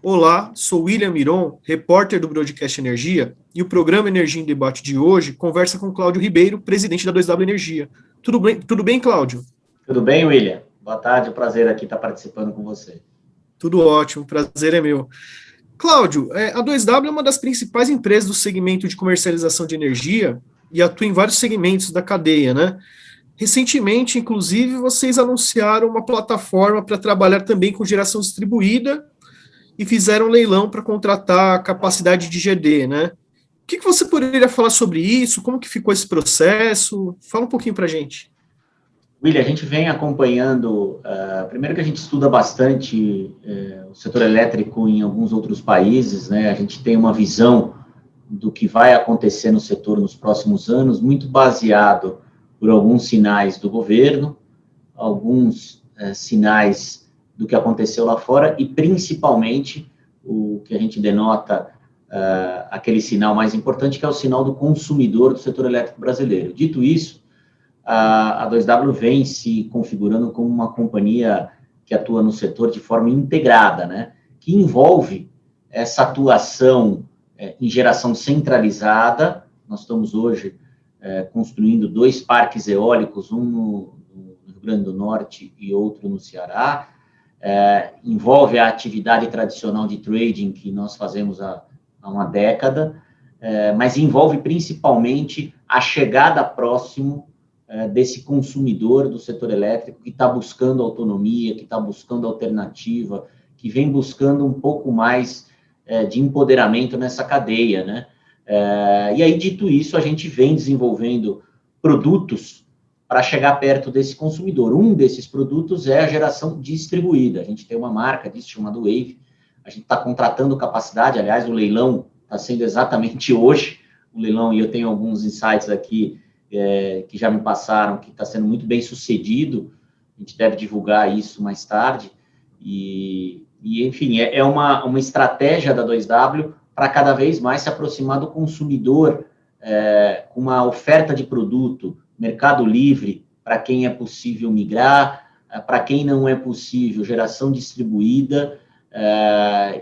Olá, sou William Miron, repórter do Broadcast Energia, e o programa Energia em Debate de hoje conversa com Cláudio Ribeiro, presidente da 2W Energia. Tudo bem, Cláudio? Tudo bem, William? Boa tarde, é um prazer aqui estar participando com você. Tudo ótimo, prazer é meu. Cláudio, a 2W é uma das principais empresas do segmento de comercialização de energia e atua em vários segmentos da cadeia, né? Recentemente, inclusive, vocês anunciaram uma plataforma para trabalhar também com geração distribuída e fizeram um leilão para contratar a capacidade de GD, né? O que você poderia falar sobre isso? Como que ficou esse processo? Fala um pouquinho para a gente. William, a gente vem acompanhando, primeiro que a gente estuda bastante o setor elétrico em alguns outros países, né? A gente tem uma visão do que vai acontecer no setor nos próximos anos, muito baseado por alguns sinais do governo, alguns sinais do que aconteceu lá fora e, principalmente, o que a gente denota aquele sinal mais importante, que é o sinal do consumidor do setor elétrico brasileiro. Dito isso, a 2W vem se configurando como uma companhia que atua no setor de forma integrada, né? Que envolve essa atuação em geração centralizada. Nós estamos hoje construindo 2 parques eólicos, um no Rio Grande do Norte e outro no Ceará. Envolve a atividade tradicional de trading que nós fazemos há uma década, mas envolve principalmente a chegada próximo desse consumidor do setor elétrico que está buscando autonomia, que está buscando alternativa, que vem buscando um pouco mais de empoderamento nessa cadeia, né? E aí, dito isso, a gente vem desenvolvendo produtos para chegar perto desse consumidor. Um desses produtos é a geração distribuída. A gente tem uma marca disso chamada Wave. A gente está contratando capacidade, aliás, o leilão está sendo exatamente hoje, o leilão, e eu tenho alguns insights aqui que já me passaram, que está sendo muito bem sucedido. A gente deve divulgar isso mais tarde. E enfim, é uma estratégia da 2W para cada vez mais se aproximar do consumidor, com uma oferta de produto, mercado livre, para quem é possível migrar, para quem não é possível, geração distribuída,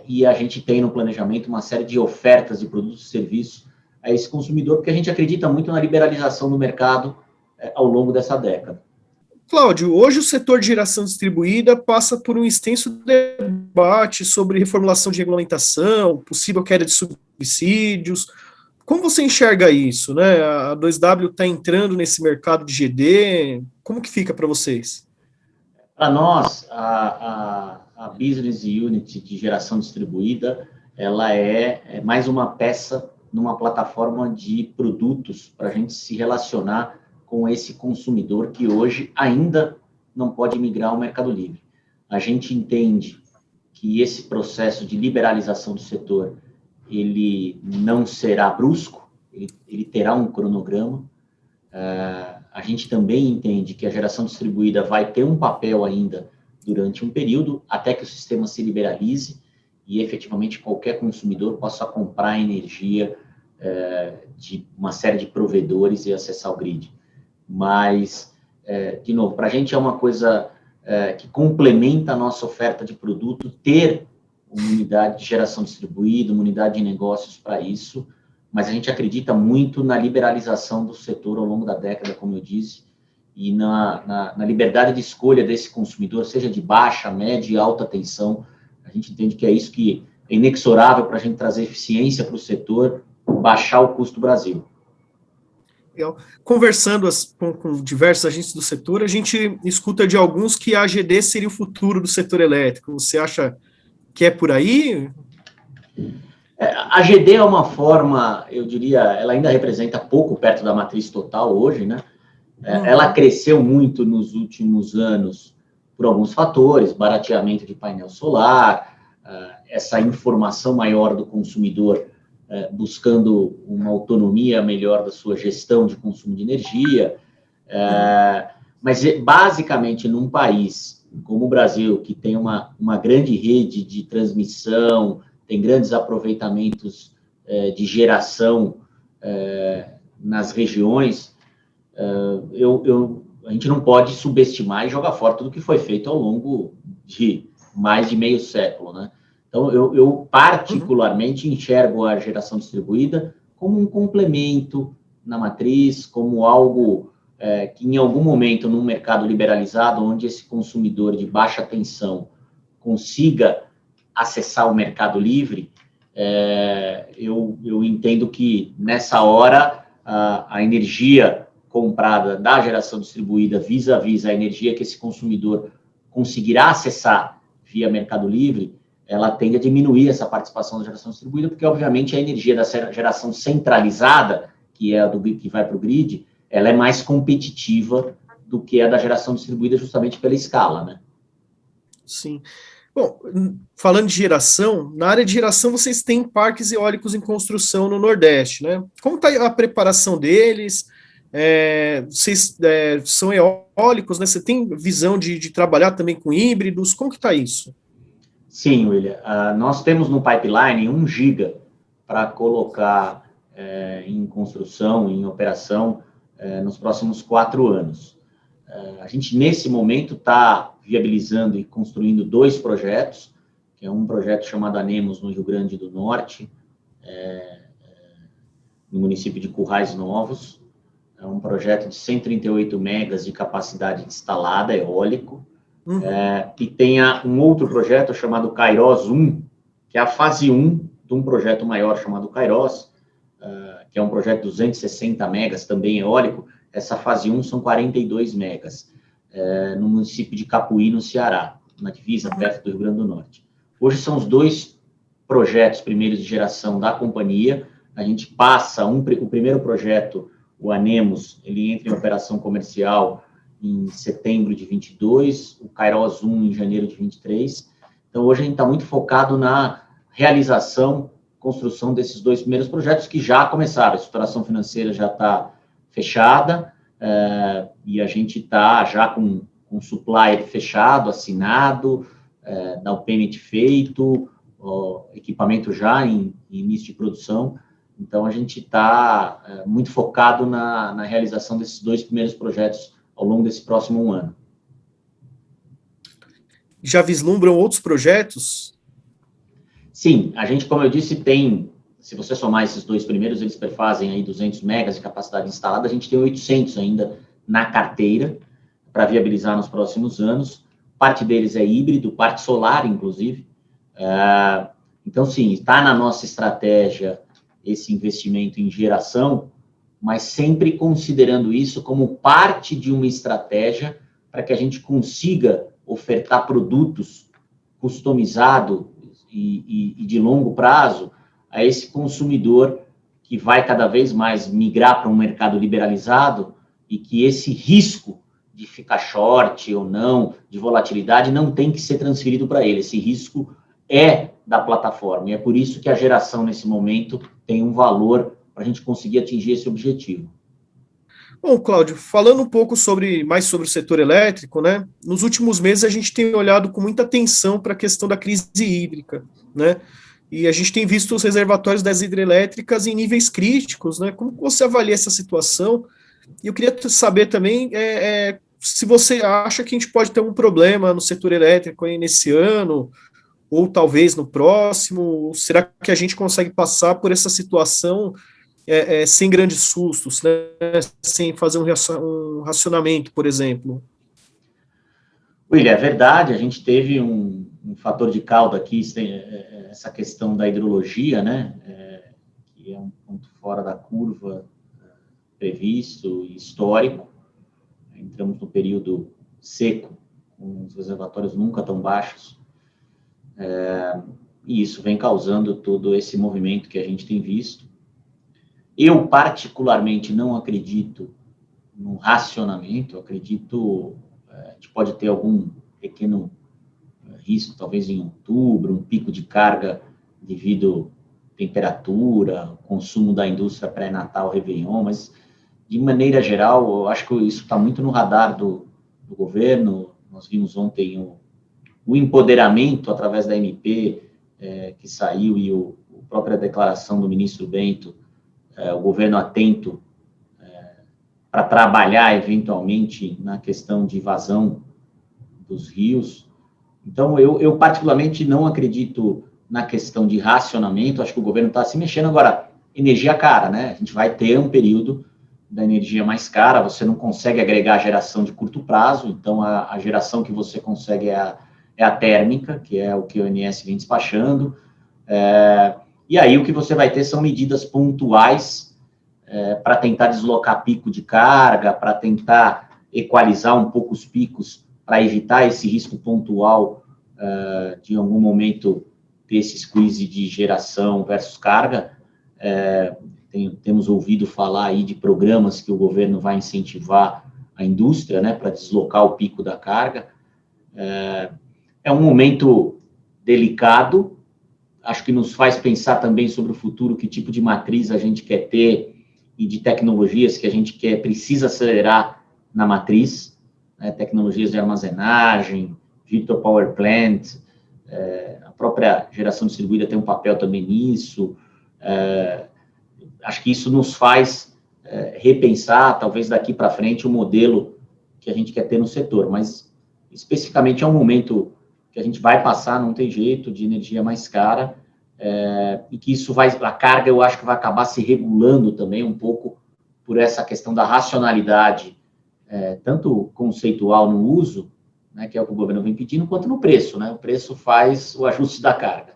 e a gente tem no planejamento uma série de ofertas de produtos e serviços a esse consumidor, porque a gente acredita muito na liberalização do mercado ao longo dessa década. Cláudio, hoje o setor de geração distribuída passa por um extenso debate sobre reformulação de regulamentação, possível queda de subsídios. Como você enxerga isso, né? A 2W está entrando nesse mercado de GD, como que fica para vocês? Para nós, a Business Unit de geração distribuída, ela é mais uma peça numa plataforma de produtos para a gente se relacionar com esse consumidor que hoje ainda não pode migrar ao Mercado Livre. A gente entende que esse processo de liberalização do setor, ele não será brusco, ele terá um cronograma. A gente também entende que a geração distribuída vai ter um papel ainda durante um período, até que o sistema se liberalize e efetivamente qualquer consumidor possa comprar energia de uma série de provedores e acessar o grid. Mas, de novo, para a gente é uma coisa que complementa a nossa oferta de produto, ter uma unidade de geração distribuída, uma unidade de negócios para isso, mas a gente acredita muito na liberalização do setor ao longo da década, como eu disse, e na liberdade de escolha desse consumidor, seja de baixa, média e alta tensão. A gente entende que é isso que é inexorável para a gente trazer eficiência para o setor, baixar o custo do Brasil. Conversando com diversos agentes do setor, a gente escuta de alguns que a AGD seria o futuro do setor elétrico. Você acha que é por aí? A GD é uma forma, eu diria, ela ainda representa pouco perto da matriz total hoje, né? Ela cresceu muito nos últimos anos por alguns fatores, barateamento de painel solar, essa informação maior do consumidor buscando uma autonomia melhor da sua gestão de consumo de energia, mas basicamente num país como o Brasil, que tem uma grande rede de transmissão, tem grandes aproveitamentos de geração nas regiões, a gente não pode subestimar e jogar fora tudo que foi feito ao longo de mais de meio século, né? Então, eu particularmente enxergo a geração distribuída como um complemento na matriz, como algo que em algum momento, num mercado liberalizado, onde esse consumidor de baixa tensão consiga acessar o mercado livre, eu entendo que, nessa hora, a energia comprada da geração distribuída vis-à-vis a energia que esse consumidor conseguirá acessar via mercado livre, ela tende a diminuir essa participação da geração distribuída, porque, obviamente, a energia da geração centralizada, que é a que vai para o grid, ela é mais competitiva do que a da geração distribuída, justamente pela escala, né? Sim. Bom, falando de geração, na área de geração vocês têm parques eólicos em construção no Nordeste, né? Como está a preparação deles? Vocês são eólicos, né? Você tem visão de trabalhar também com híbridos? Como que está isso? Sim, William. Nós temos no pipeline 1 giga para colocar em construção, em operação, nos próximos 4 anos. A gente, nesse momento, está viabilizando e construindo 2 projetos, que é um projeto chamado Anemos, no Rio Grande do Norte, no município de Currais Novos. É um projeto de 138 megas de capacidade instalada, eólico. E tem um outro projeto chamado Kairos 1, que é a fase 1 de um projeto maior chamado Kairos, que é um projeto de 260 megas, também eólico. Essa fase 1 são 42 megas, no município de Capuí, no Ceará, na divisa, perto do Rio Grande do Norte. Hoje são os 2 projetos primeiros de geração da companhia. A gente passa o primeiro projeto, o Anemos, ele entra em operação comercial em setembro de 22, o Kairos 1 em janeiro de 23. Então, hoje a gente está muito focado na realização, construção desses 2 primeiros projetos que já começaram. A estruturação financeira já está fechada, e a gente está já com um supplier fechado, assinado, down payment feito, equipamento já em início de produção. Então, a gente está muito focado na realização desses 2 primeiros projetos ao longo desse próximo ano. Já vislumbram outros projetos? Sim, a gente, como eu disse, tem, se você somar esses 2 primeiros, eles perfazem aí 200 megas de capacidade instalada, a gente tem 800 ainda na carteira para viabilizar nos próximos anos. Parte deles é híbrido, parte solar, inclusive. Então, sim, está na nossa estratégia esse investimento em geração, mas sempre considerando isso como parte de uma estratégia para que a gente consiga ofertar produtos customizados e de longo prazo a esse consumidor que vai cada vez mais migrar para um mercado liberalizado e que esse risco de ficar short ou não, de volatilidade, não tem que ser transferido para ele. Esse risco é da plataforma, e é por isso que a geração, nesse momento, tem um valor para a gente conseguir atingir esse objetivo. Bom, Cláudio, falando um pouco mais sobre o setor elétrico, né? Nos últimos meses a gente tem olhado com muita atenção para a questão da crise hídrica, né? E a gente tem visto os reservatórios das hidrelétricas em níveis críticos, né? Como você avalia essa situação? E eu queria saber também se você acha que a gente pode ter um problema no setor elétrico aí nesse ano, ou talvez no próximo. Será que a gente consegue passar por essa situação sem grandes sustos, né? Sem fazer um racionamento, por exemplo? William, é verdade, a gente teve um fator de cauda aqui, essa questão da hidrologia, né? Que é um ponto fora da curva previsto e histórico. Entramos no período seco, com os reservatórios nunca tão baixos, e isso vem causando todo esse movimento que a gente tem visto. Eu, particularmente, não acredito no racionamento, acredito que a gente pode ter algum pequeno risco, talvez em outubro, um pico de carga devido à temperatura, consumo da indústria pré-natal, Réveillon, mas, de maneira geral, eu acho que isso está muito no radar do governo. Nós vimos ontem o empoderamento através da MP que saiu e a própria declaração do ministro Bento, o governo atento para trabalhar eventualmente na questão de vazão dos rios. Então, eu particularmente não acredito na questão de racionamento, acho que o governo está se mexendo. Agora, energia cara, né? A gente vai ter um período da energia mais cara, você não consegue agregar geração de curto prazo, então a geração que você consegue é a térmica, que é o que o ONS vem despachando, e aí o que você vai ter são medidas pontuais para tentar deslocar pico de carga, para tentar equalizar um pouco os picos, para evitar esse risco pontual de em algum momento ter esse squeeze de geração versus carga. Temos ouvido falar aí de programas que o governo vai incentivar a indústria, né, para deslocar o pico da carga. É um momento delicado, acho que nos faz pensar também sobre o futuro, que tipo de matriz a gente quer ter e de tecnologias que a gente precisa acelerar na matriz, né, tecnologias de armazenagem, Virtual Power Plant, a própria geração distribuída tem um papel também nisso. Acho que isso nos faz repensar, talvez daqui para frente, o modelo que a gente quer ter no setor, mas especificamente é um momento que a gente vai passar, não tem jeito, de energia mais cara, e que isso a carga eu acho que vai acabar se regulando também um pouco por essa questão da racionalidade, tanto conceitual no uso, né, que é o que o governo vem pedindo, quanto no preço, né? O preço faz o ajuste da carga.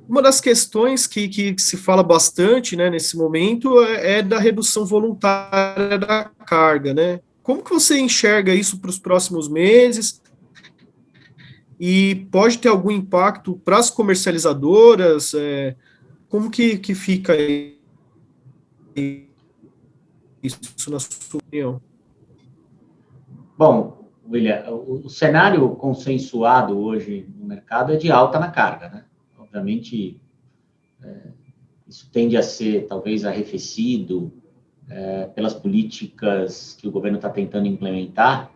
Uma das questões que se fala bastante, né, nesse momento é da redução voluntária da carga, né? Como que você enxerga isso para os próximos meses? E pode ter algum impacto para as comercializadoras? Como que fica isso na sua opinião? Bom, William, o cenário consensuado hoje no mercado é de alta na carga, né? Obviamente, isso tende a ser, talvez, arrefecido pelas políticas que o governo está tentando implementar,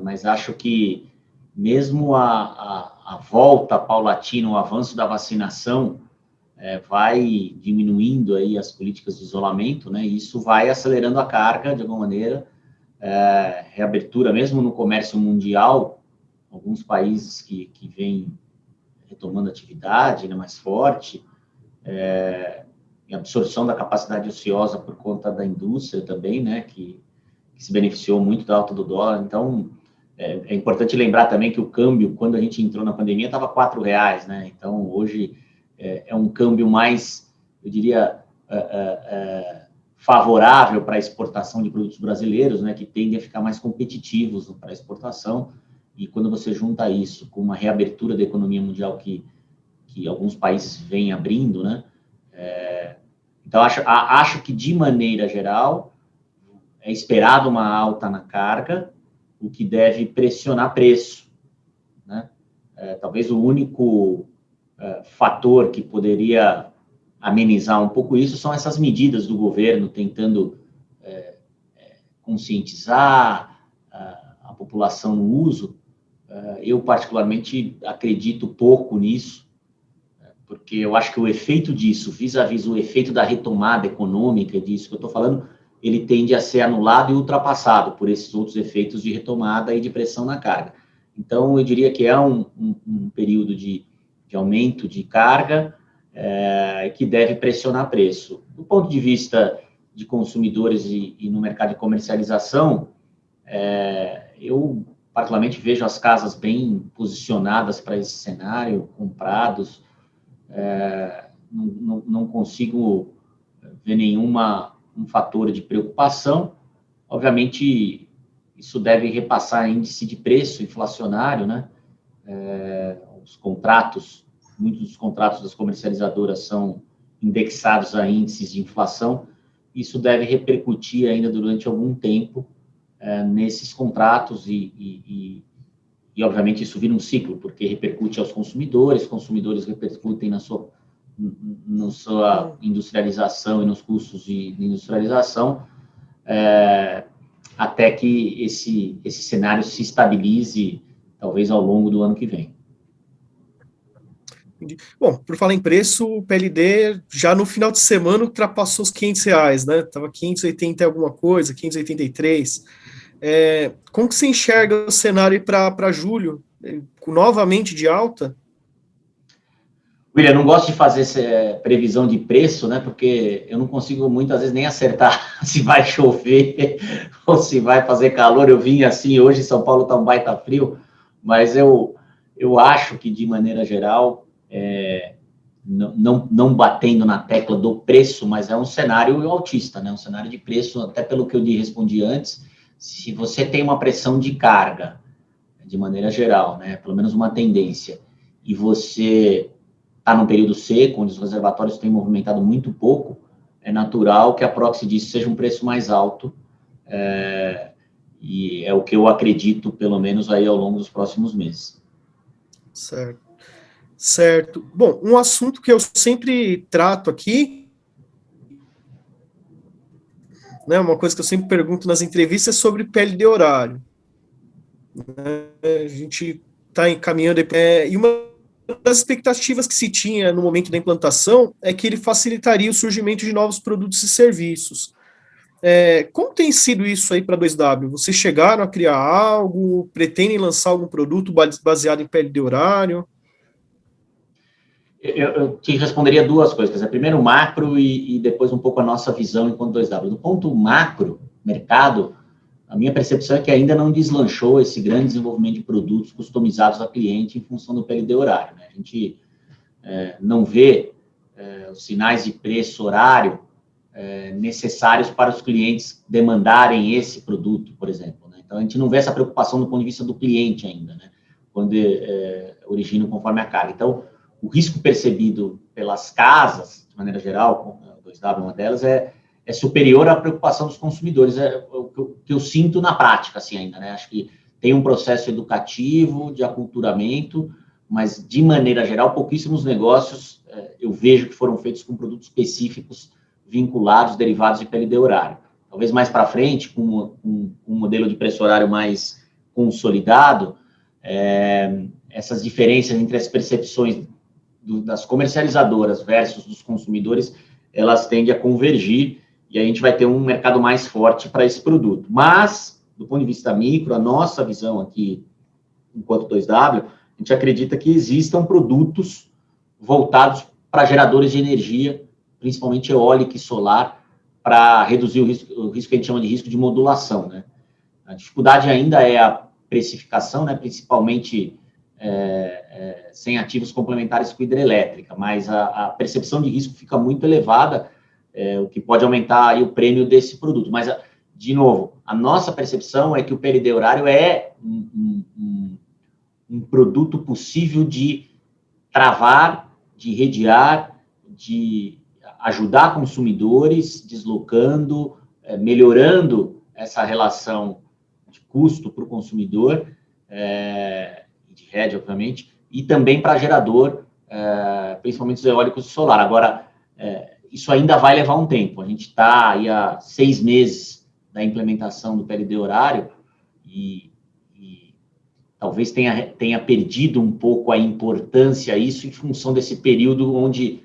mas acho que mesmo a volta paulatina, o avanço da vacinação, vai diminuindo aí as políticas de isolamento, né? E isso vai acelerando a carga, de alguma maneira, reabertura, mesmo no comércio mundial, alguns países que vêm retomando atividade, né, mais forte, em absorção da capacidade ociosa por conta da indústria também, né, que se beneficiou muito da alta do dólar. Então, é importante lembrar também que o câmbio, quando a gente entrou na pandemia, estava R$4, né? Então, hoje é um câmbio mais, eu diria, favorável para a exportação de produtos brasileiros, né, que tendem a ficar mais competitivos para a exportação. E quando você junta isso com uma reabertura da economia mundial que alguns países vêm abrindo, né, então acho que, de maneira geral, é esperado uma alta na carga, o que deve pressionar preço, né? Talvez o único fator que poderia amenizar um pouco isso são essas medidas do governo tentando conscientizar a população no uso. Eu, particularmente, acredito pouco nisso, porque eu acho que o efeito disso, vis-à-vis o efeito da retomada econômica disso que eu estou falando, ele tende a ser anulado e ultrapassado por esses outros efeitos de retomada e de pressão na carga. Então, eu diria que é um período de aumento de carga, que deve pressionar preço. Do ponto de vista de consumidores e no mercado de comercialização, eu particularmente vejo as casas bem posicionadas para esse cenário, comprados, não consigo ver um fator de preocupação. Obviamente, isso deve repassar índice de preço inflacionário, né? Os contratos, muitos dos contratos das comercializadoras são indexados a índices de inflação. Isso deve repercutir ainda durante algum tempo nesses contratos e, obviamente, isso vira um ciclo, porque repercute aos consumidores repercutem na sua industrialização e nos custos de industrialização, até que esse cenário se estabilize, talvez, ao longo do ano que vem. Bom, por falar em preço, o PLD já no final de semana ultrapassou os R$500, né? Estava 580 e alguma coisa, 583. Como que você enxerga o cenário para julho? novamente de alta? William, eu não gosto de fazer essa previsão de preço, né? Porque eu não consigo muitas vezes nem acertar se vai chover ou se vai fazer calor. Eu vim assim, hoje em São Paulo está um baita frio, mas eu acho que, de maneira geral, não batendo na tecla do preço, mas é um cenário altista, né? Um cenário de preço, até pelo que eu lhe respondi antes, se você tem uma pressão de carga, de maneira geral, né? Pelo menos uma tendência, e você está num período seco, onde os reservatórios têm movimentado muito pouco, é natural que a proxy disso seja um preço mais alto, e é o que eu acredito, pelo menos, aí ao longo dos próximos meses. Certo. Certo. Bom, um assunto que eu sempre trato aqui, né, uma coisa que eu sempre pergunto nas entrevistas é sobre PLD horário. A gente está encaminhando, e uma das expectativas que se tinha no momento da implantação é que ele facilitaria o surgimento de novos produtos e serviços. Como tem sido isso aí para a 2W? Vocês chegaram a criar algo? Pretendem lançar algum produto baseado em PLD horário? Eu te responderia duas coisas. Primeiro, o macro e depois um pouco a nossa visão enquanto 2W. Do ponto macro, mercado, a minha percepção é que ainda não deslanchou esse grande desenvolvimento de produtos customizados a cliente em função do PLD horário, né? A gente não vê os sinais de preço horário necessários para os clientes demandarem esse produto, por exemplo, né? Então, a gente não vê essa preocupação do ponto de vista do cliente ainda, né? Quando origina conforme a carga. Então, o risco percebido pelas casas, de maneira geral, a 2W uma delas, é superior à preocupação dos consumidores. É o que eu sinto na prática, assim, ainda, né? Acho que tem um processo educativo, de aculturamento, mas, de maneira geral, pouquíssimos negócios eu vejo que foram feitos com produtos específicos vinculados, derivados de PLD horário. Talvez mais para frente, com um modelo de preço horário mais consolidado, essas diferenças entre as percepções das comercializadoras versus dos consumidores, elas tendem a convergir e a gente vai ter um mercado mais forte para esse produto. Mas, do ponto de vista micro, a nossa visão aqui, enquanto 2W, a gente acredita que existam produtos voltados para geradores de energia, principalmente eólica e solar, para reduzir o risco que a gente chama de risco de modulação, né? A dificuldade ainda é a precificação, né? Principalmente sem ativos complementares com hidrelétrica, mas a percepção de risco fica muito elevada, o que pode aumentar aí o prêmio desse produto. Mas, de novo, a nossa percepção é que o PLD horário é um produto possível de travar, de irradiar, de ajudar consumidores, deslocando, melhorando essa relação de custo para o consumidor, de rede, obviamente, e também para gerador, principalmente os eólicos e solar. Agora, isso ainda vai levar um tempo. A gente está aí há 6 meses da implementação do PLD horário e talvez tenha perdido um pouco a importância isso em função desse período onde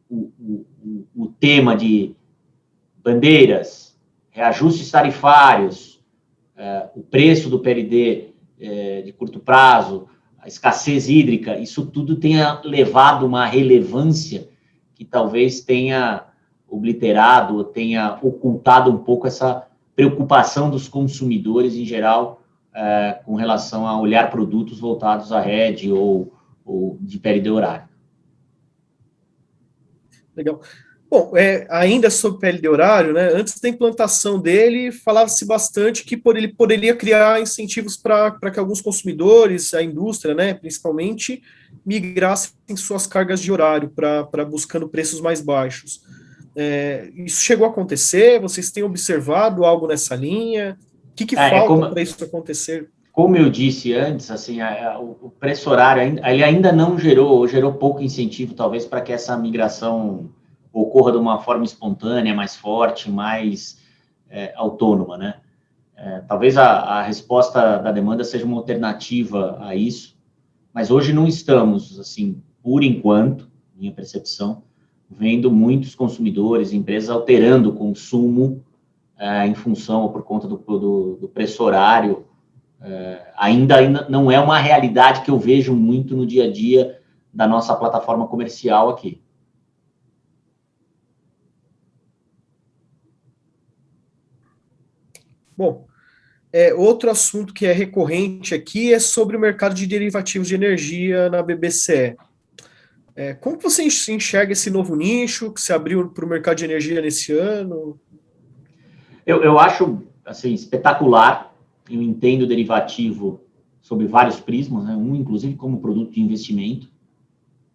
o tema de bandeiras, reajustes tarifários, o preço do PLD de curto prazo, a escassez hídrica, isso tudo tenha levado uma relevância que talvez tenha obliterado ou tenha ocultado um pouco essa preocupação dos consumidores em geral com relação a olhar produtos voltados à rede ou de PLD horário. Legal. Bom, ainda sobre o PLD horário, né, antes da implantação dele, falava-se bastante que ele poderia criar incentivos para que alguns consumidores, a indústria, né, principalmente, migrassem suas cargas de horário para buscando preços mais baixos. Isso chegou a acontecer? Vocês têm observado algo nessa linha? O que falta para isso acontecer? Como eu disse antes, assim, o preço horário ele ainda não gerou pouco incentivo, talvez, para que essa migração ocorra de uma forma espontânea, mais forte, mais autônoma, né? Talvez a resposta da demanda seja uma alternativa a isso, mas hoje não estamos, assim, por enquanto, minha percepção, vendo muitos consumidores, empresas alterando o consumo em função ou por conta do preço horário ainda não é uma realidade que eu vejo muito no dia a dia da nossa plataforma comercial aqui. Bom, outro assunto que é recorrente aqui é sobre o mercado de derivativos de energia na BBCE. Como que você enxerga esse novo nicho que se abriu para o mercado de energia nesse ano? Eu acho assim, espetacular. Eu entendo o derivativo sob vários prismas, né? Inclusive como produto de investimento,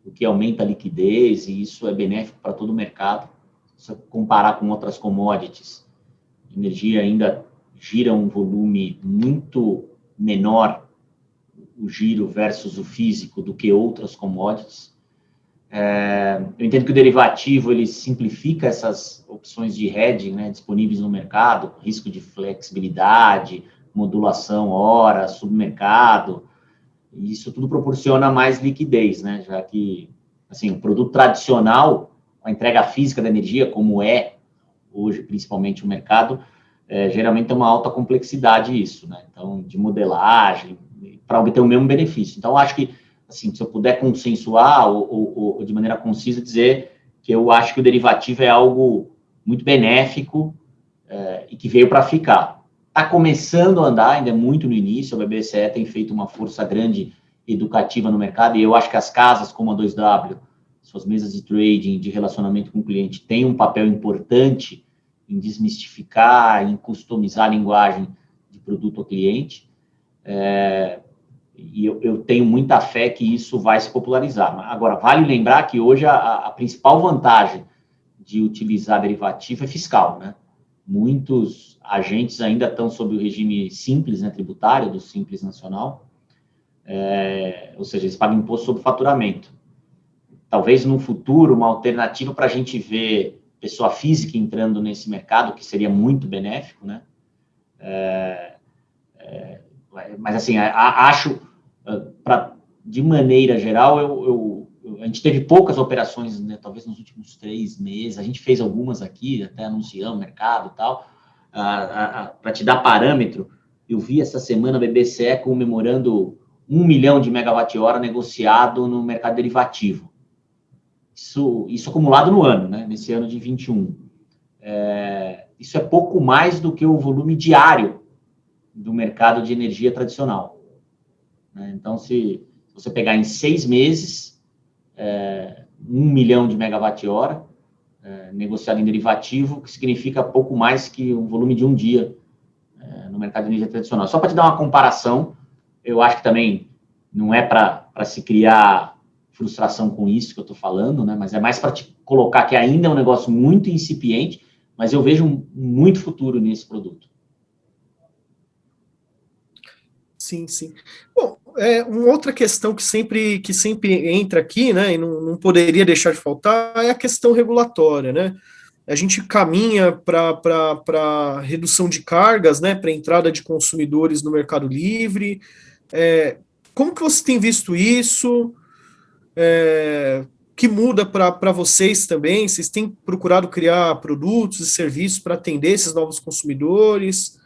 o que aumenta a liquidez, e isso é benéfico para todo o mercado. Se você comparar com outras commodities, energia ainda gira um volume muito menor, o giro versus o físico, do que outras commodities. Eu entendo que o derivativo ele simplifica essas opções de hedging, né, disponíveis no mercado, risco de flexibilidade, modulação hora, submercado, e isso tudo proporciona mais liquidez, né, já que assim, o produto tradicional, a entrega física da energia, como é hoje principalmente o mercado, geralmente tem uma alta complexidade isso, né, então de modelagem, para obter o mesmo benefício. Então, eu acho que assim, se eu puder consensuar ou de maneira concisa dizer que eu acho que o derivativo é algo muito benéfico e que veio para ficar. Está começando a andar, ainda é muito no início, a BBCE tem feito uma força grande educativa no mercado, e eu acho que as casas como a 2W, suas mesas de trading, de relacionamento com o cliente, têm um papel importante em desmistificar, em customizar a linguagem de produto ao cliente. E eu tenho muita fé que isso vai se popularizar. Agora, vale lembrar que hoje a principal vantagem de utilizar derivativo é fiscal, né? Muitos agentes ainda estão sob o regime simples, né, tributário, do Simples Nacional, ou seja, eles pagam imposto sobre faturamento. Talvez, no futuro, uma alternativa para a gente ver pessoa física entrando nesse mercado, que seria muito benéfico, né? Mas, assim, acho... de maneira geral, a gente teve poucas operações, né, talvez nos últimos 3 meses, a gente fez algumas aqui, até anunciamos mercado e tal, para te dar parâmetro, eu vi essa semana a BBCE comemorando 1 milhão de megawatt-hora negociado no mercado derivativo. Isso acumulado no ano, né, nesse ano de 21. Isso é pouco mais do que o volume diário do mercado de energia tradicional. Então, se você pegar em 6 meses, 1 milhão de megawatt-hora negociado em derivativo, que significa pouco mais que o volume de um dia no mercado de energia tradicional. Só para te dar uma comparação, eu acho que também não é para se criar frustração com isso que eu estou falando, né? Mas é mais para te colocar que ainda é um negócio muito incipiente, mas eu vejo muito futuro nesse produto. Sim, sim. Bom, uma outra questão que sempre entra aqui, né, e não poderia deixar de faltar, é a questão regulatória, né? A gente caminha para redução de cargas, né, para entrada de consumidores no Mercado Livre. Como que você tem visto isso? Que muda para vocês também? Vocês têm procurado criar produtos e serviços para atender esses novos consumidores?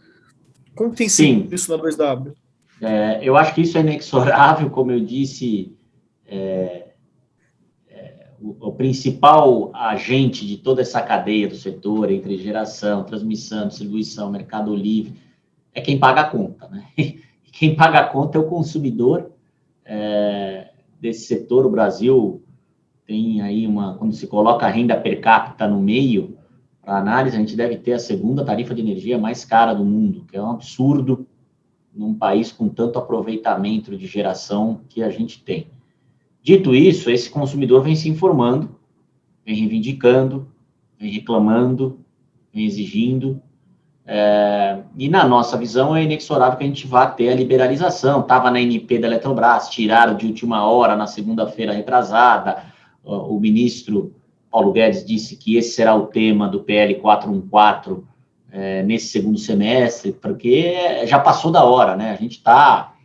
Como tem sido Sim. isso na 2W? Eu acho que isso é inexorável, como eu disse, o principal agente de toda essa cadeia do setor, entre geração, transmissão, distribuição, Mercado Livre, é quem paga a conta, né? E quem paga a conta é o consumidor desse setor. O Brasil tem aí quando se coloca a renda per capita no meio, para análise, a gente deve ter a segunda tarifa de energia mais cara do mundo, que é um absurdo num país com tanto aproveitamento de geração que a gente tem. Dito isso, esse consumidor vem se informando, vem reivindicando, vem reclamando, vem exigindo, e na nossa visão é inexorável que a gente vá ter a liberalização. Estava na NP da Eletrobras, tiraram de última hora, na segunda-feira retrasada, o ministro Paulo Guedes disse que esse será o tema do PL 414, nesse segundo semestre, porque já passou da hora, né? A gente está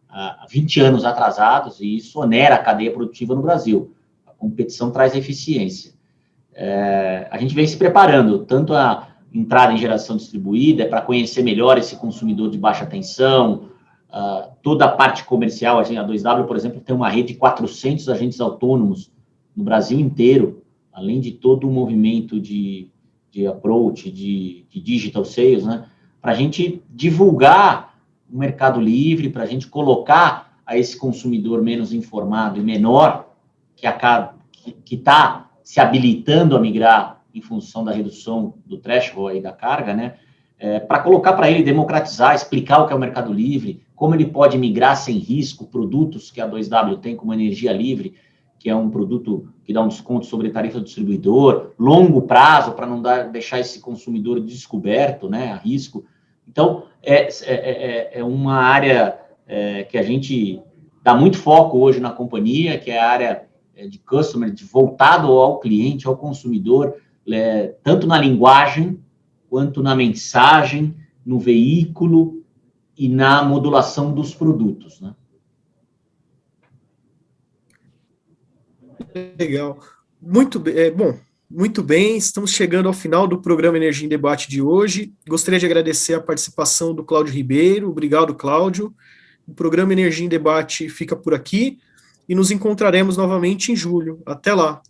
há 20 anos atrasados e isso onera a cadeia produtiva no Brasil. A competição traz eficiência. A gente vem se preparando, tanto a entrada em geração distribuída, para conhecer melhor esse consumidor de baixa tensão, toda a parte comercial. A 2W, por exemplo, tem uma rede de 400 agentes autônomos no Brasil inteiro, além de todo o movimento de approach, de digital sales, né? Para a gente divulgar o Mercado Livre, para a gente colocar a esse consumidor menos informado e menor, que está se habilitando a migrar em função da redução do threshold aí da carga, né? Para colocar para ele, democratizar, explicar o que é o Mercado Livre, como ele pode migrar sem risco, produtos que a 2W tem, como energia livre, que é um produto que dá um desconto sobre a tarifa do distribuidor, longo prazo, para não deixar esse consumidor descoberto, né, a risco. Então, é uma área que a gente dá muito foco hoje na companhia, que é a área de customer, voltado ao cliente, ao consumidor, tanto na linguagem, quanto na mensagem, no veículo e na modulação dos produtos, né? Legal. Muito bem. Bom, muito bem. Estamos chegando ao final do programa Energia em Debate de hoje. Gostaria de agradecer a participação do Cláudio Ribeiro. Obrigado, Cláudio. O programa Energia em Debate fica por aqui e nos encontraremos novamente em julho. Até lá.